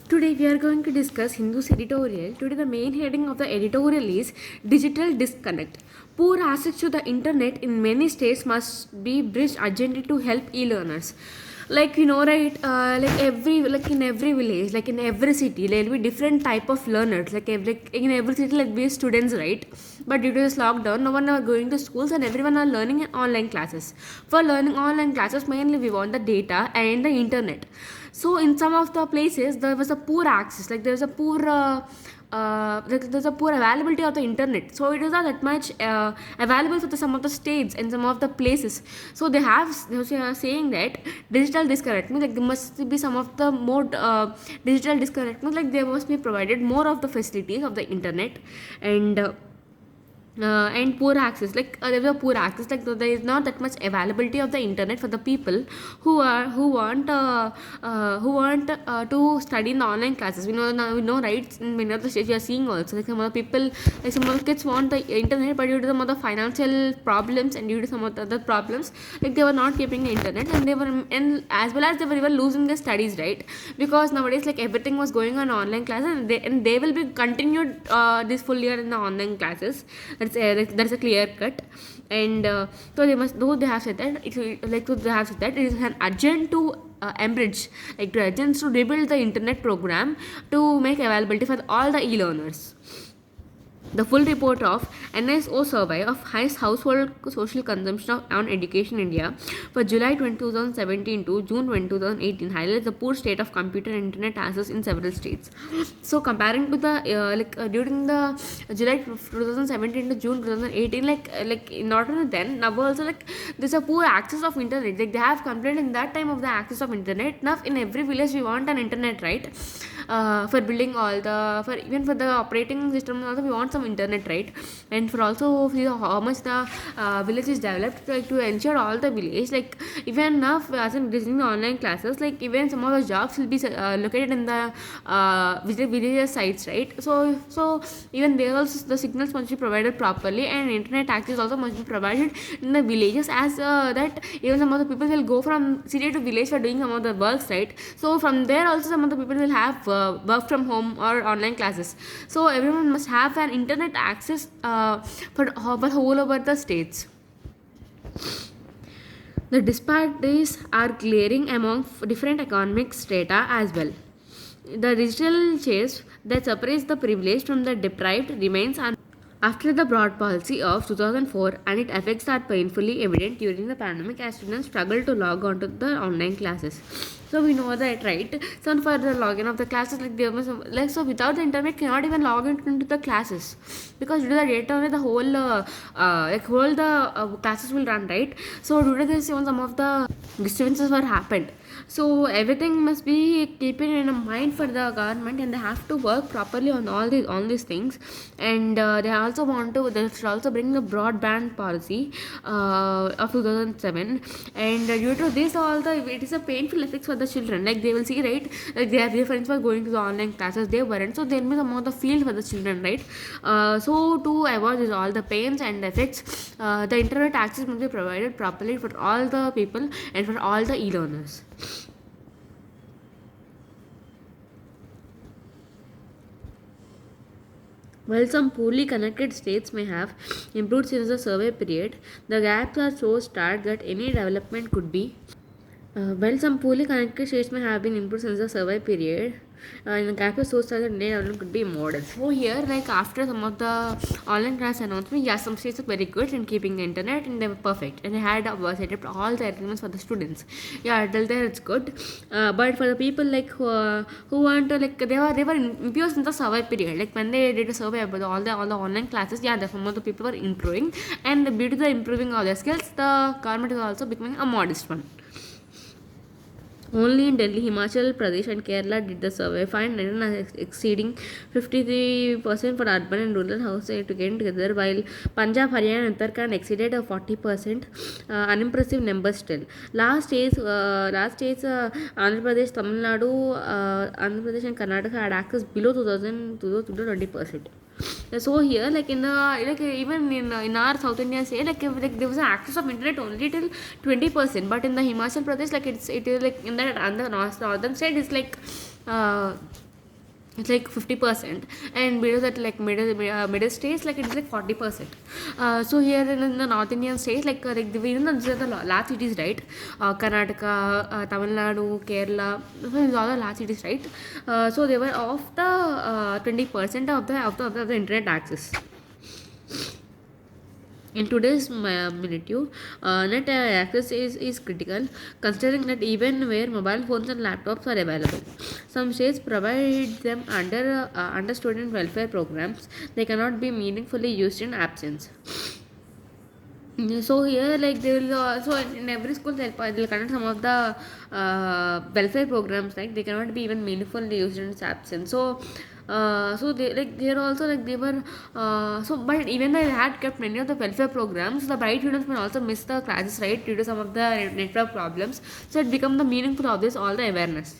Today we are going to discuss Hindu's editorial. Today the main heading of the editorial is Digital Disconnect. Poor access to the internet in many states must be bridged urgently to help e-learners. Like right, like in every village, like in every city, there will be different type of learners. Like in every city, like we students, right? But due to this lockdown, no one are going to schools and everyone are learning in online classes. For learning online classes, mainly we want the data and the internet. So in some of the places there was a poor access, like there's a poor there's a poor availability of the internet, so it is not that much available for some of the states and some of the places. So they are saying that digital disconnect means like there must be some of the more digital disconnect means like there must be provided more of the facilities of the internet and poor access, there is a poor access, like there is not that much availability of the internet for the people who want to study in the online classes. We know now, we know, right? In many of the states we are seeing also, like some of the people, like some of the kids want the internet, but due to some of the financial problems and due to some of the other problems, like they were not keeping the internet, and they were, and as well as they were even losing their studies, right? Because nowadays like everything was going on online classes, and they will be continued this full year in the online classes. That's a clear cut. And so they must, though they have said that they have said that it is an urgent to enbridge, like to urgent to rebuild the internet program to make availability for all the e-learners. The full report of NSO survey of highest household social consumption on education in India for July 2017 to June 2018 highlights the poor state of computer and internet access in several states. So comparing to the during the July 2017 to June 2018, not only then, now also like there's a poor access of internet. Like they have complained in that time of the access of internet. Now in every village we want an internet, right? For building all the, for even for the operating system also we want some internet, right? And for also see how much the village is developed, like to ensure all the village, like even now as in listening to online classes, like even some of the jobs will be located in the villages sites, right? So even there also the signals must be provided properly, and internet access also must be provided in the villages, as that even some of the people will go from city to village for doing some of the works, right? So from there also some of the people will have work from home or online classes. So everyone must have an internet access for whole over the states. The disparities are glaring among different economic strata as well. The digital chase that separates the privileged from the deprived remains after the broad policy of 2004, and its effects are painfully evident during the pandemic as students struggle to log on to the online classes. So we know that, right? So for the login of the classes, like there was like, so without the internet cannot even log into the classes, because due to the data only the whole whole the classes will run, right? So due to this even some of the disturbances were happened. So everything must be keeping in mind for the government, and they have to work properly on all these things. And they should also bring the broadband policy of 2007. And due to this it is a painful effects for the children, like they will see, right? Like their friends were going to the online classes, they weren't, so there will be some of the field for the children, right? So to avoid this, all the pains and effects, the internet access must be provided properly for all the people and for all the e-learners. While some poorly connected states may have improved since the survey period, the gaps are so stark that any development could be. While some poorly connected states may have been improved since the survey period, in the gap is so stark that any development could be model. So here, like after some of the online class announcement, yeah, some states are very good in keeping the internet, and they were perfect, and they had set up all the arrangements for the students. Yeah, till there it's good, but for the people like who want to, like they were improved in the survey period. Like when they did a survey about all the online classes, yeah, some of the people were improving, and due to the improving of their skills, the government is also becoming a modest one. Only in Delhi, Himachal Pradesh, and Kerala did the survey find exceeding 53% for urban and rural households together, while Punjab, Haryana, and Uttarakhand exceeded a 40%. Unimpressive numbers still. Last states, Andhra Pradesh, Tamil Nadu, Andhra Pradesh, and Karnataka had access below 2000 to 20%. So here, like in the, like even in our South India, say like there was an access of internet only till 20%, but in the Himachal Pradesh, like it is like in that, and the northern state is like it's like 50%, and below that, like middle states, like it's like 40%. So here in the North Indian states, like we know these are the large cities, right? Karnataka, Tamil Nadu, Kerala, so these are all the large cities, right? So they were of the 20% of the internet access. In today's minute, net access is critical, considering that even where mobile phones and laptops are available, some states provide them under student welfare programs. They cannot be meaningfully used in absence. So here, like they will also in every school they'll conduct some of the welfare programs. Like they cannot be even meaningfully used in its absence. So they like here also, like they were but even though they had kept many of the welfare programs, the bright students may also miss the classes, right, due to some of the network problems. So it become the meaningful of this all the awareness.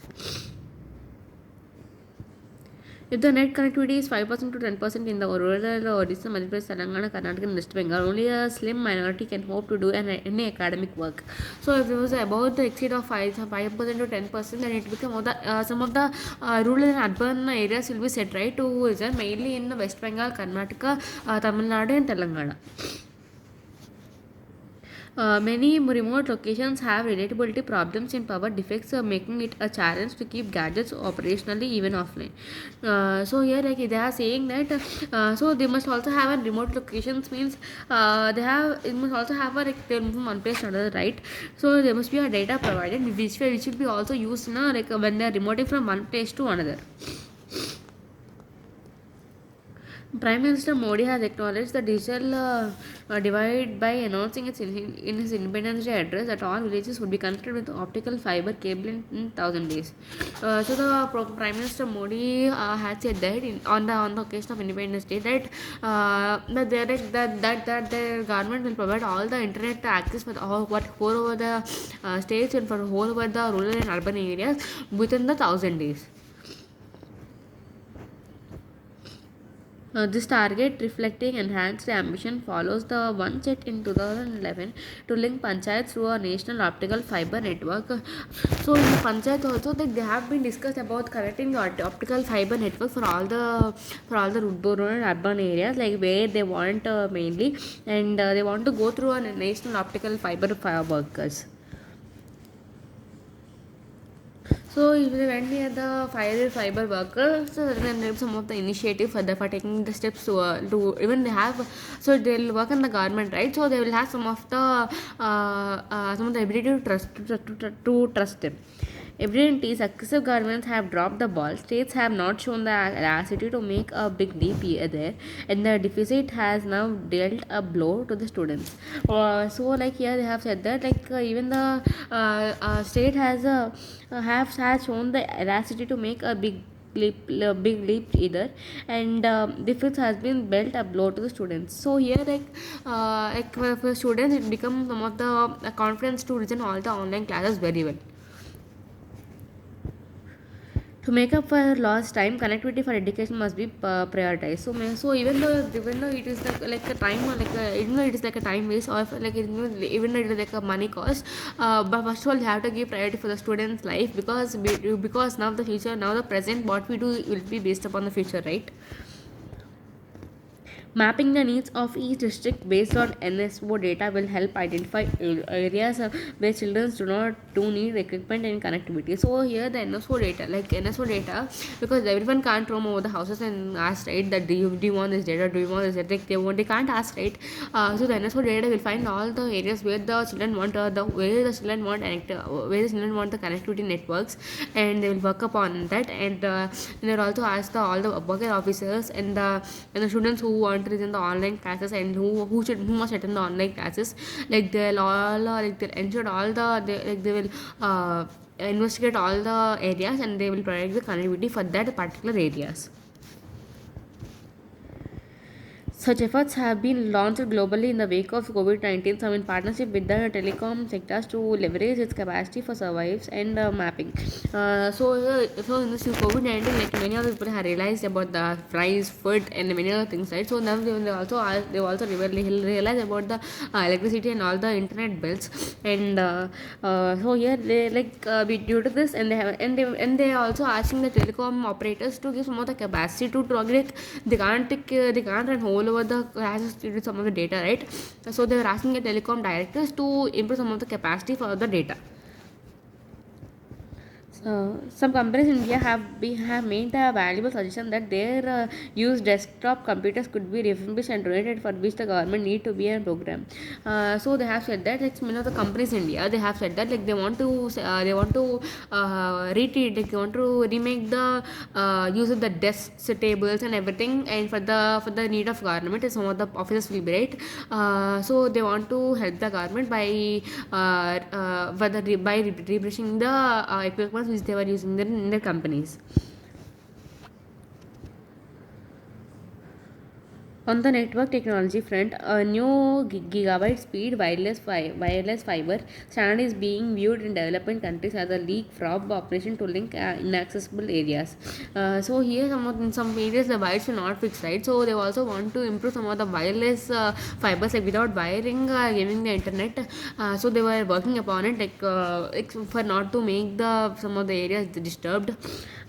If the net connectivity is 5% to 10% in the rural or Odisha, Madhya Pradesh, Telangana, Karnataka, and West Bengal, only a slim minority can hope to do any academic work. So if it was about the exceed of 5% to 10%, then it become some of the rural and urban areas will be set, right, to result mainly in the West Bengal, Karnataka, Tamil Nadu, and Telangana. Many remote locations have relatability problems in power defects, making it a challenge to keep gadgets operationally even offline. So here, like they are saying that, so they must also have a remote locations, means it must also have a, like, from one place to another, right? So there must be a data provided which will be also used now, like when they are remoting from one place to another. Prime Minister Modi has acknowledged the digital divide by announcing in his Independence Day address that all villages would be connected with optical fiber cable in 1,000 days. So the Prime Minister Modi had said that on the occasion of Independence Day that that the government will provide all the internet access for all over the states and for all over the rural and urban areas within the 1,000 days. This target, reflecting enhanced ambition, follows the one set in 2011 to link panchayats through a national optical fiber network. So in the panchayat also, they have been discussed about connecting the optical fiber network for all the rural and urban areas, like where they want mainly, and they want to go through a national optical fiber workers. So if they went near the fiber workers, so then there some of the initiative for taking the steps to even they have, so they'll work in the government, right? So they will have some of the ability to trust them. Evidently, successive governments have dropped the ball. States have not shown the audacity to make a big leap here there, and the deficit has now dealt a blow to the students. So, like here, they have said that, like even the state has shown the audacity to make a big leap either, and deficit has been dealt a blow to the students. So here, like for students, it becomes some of the confidence to resume all the online classes very well. To make up for lost time, connectivity for education must be prioritized. So even though it is like a time, or even though it is like a time waste, or even though it is like a money cost, but first of all you have to give priority for the student's life, because now the present what we do will be based upon the future, right? Mapping the needs of each district based on NSO data will help identify areas where children do need equipment and connectivity. So here the NSO data, because everyone can't roam over the houses and ask, right, that do you want this data, do you want this data, like they can't ask, right? So the NSO data will find all the areas where the children want where the children want the connectivity networks, and they will work upon that, and they'll also ask all the worker officers and the students who want to in the online classes, and who must attend the online classes, like they'll all they'll ensure they will investigate all the areas, and they will provide the connectivity for that particular areas. Such efforts have been launched globally in the wake of COVID-19, some in partnership with the telecom sectors to leverage its capacity for surveillance and mapping. So in this COVID-19, like many other people have realized about the price, food, and many other things, right? So now they also realize about the electricity and all the internet bills, and so here they due to this, and they also asking the telecom operators to give some of the capacity to like they can't run whole over the classes due to some of the data, right? So they were asking the telecom directors to improve some of the capacity for the data. Some companies in India have made a valuable suggestion that their used desktop computers could be refurbished and donated, for which the government need to be a program. So they have said that it's many of the companies in India, they have said that like they want to remake the use of the desks, tables, and everything, and for the need of government, some of the offices will be right. So they want to help the government by refreshing the equipment which they were using in their companies. On the network technology front, a new gigabyte speed wireless fiber standard is being viewed in developing countries as a leapfrog operation to link inaccessible areas. So here, in some areas the wires are not fixed, right? So they also want to improve some of the wireless fibers, like without wiring, giving the internet. So they were working upon it, for not to make the some of the areas disturbed.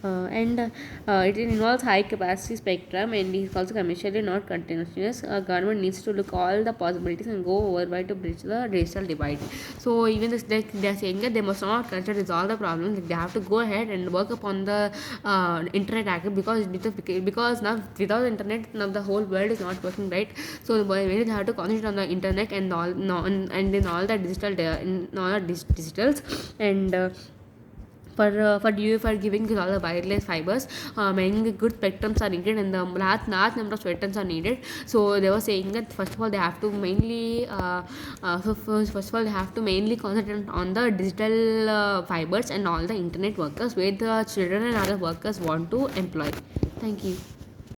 And it involves high capacity spectrum, and is also commercially not continuous. Government needs to look all the possibilities and go over by to bridge the digital divide. So even this, like they are saying that they must not consider resolve the problem. Like they have to go ahead and work upon the internet act, because now without internet, now the whole world is not working, right? So they have to concentrate on the internet and all, no, and in all the digitals, and for giving all the wireless fibers, many good spectrums are needed, and the large number of spectrums are needed. So they were saying that first of all they have to mainly concentrate on the digital fibers and all the internet workers, where the children and other workers want to employ. Thank you.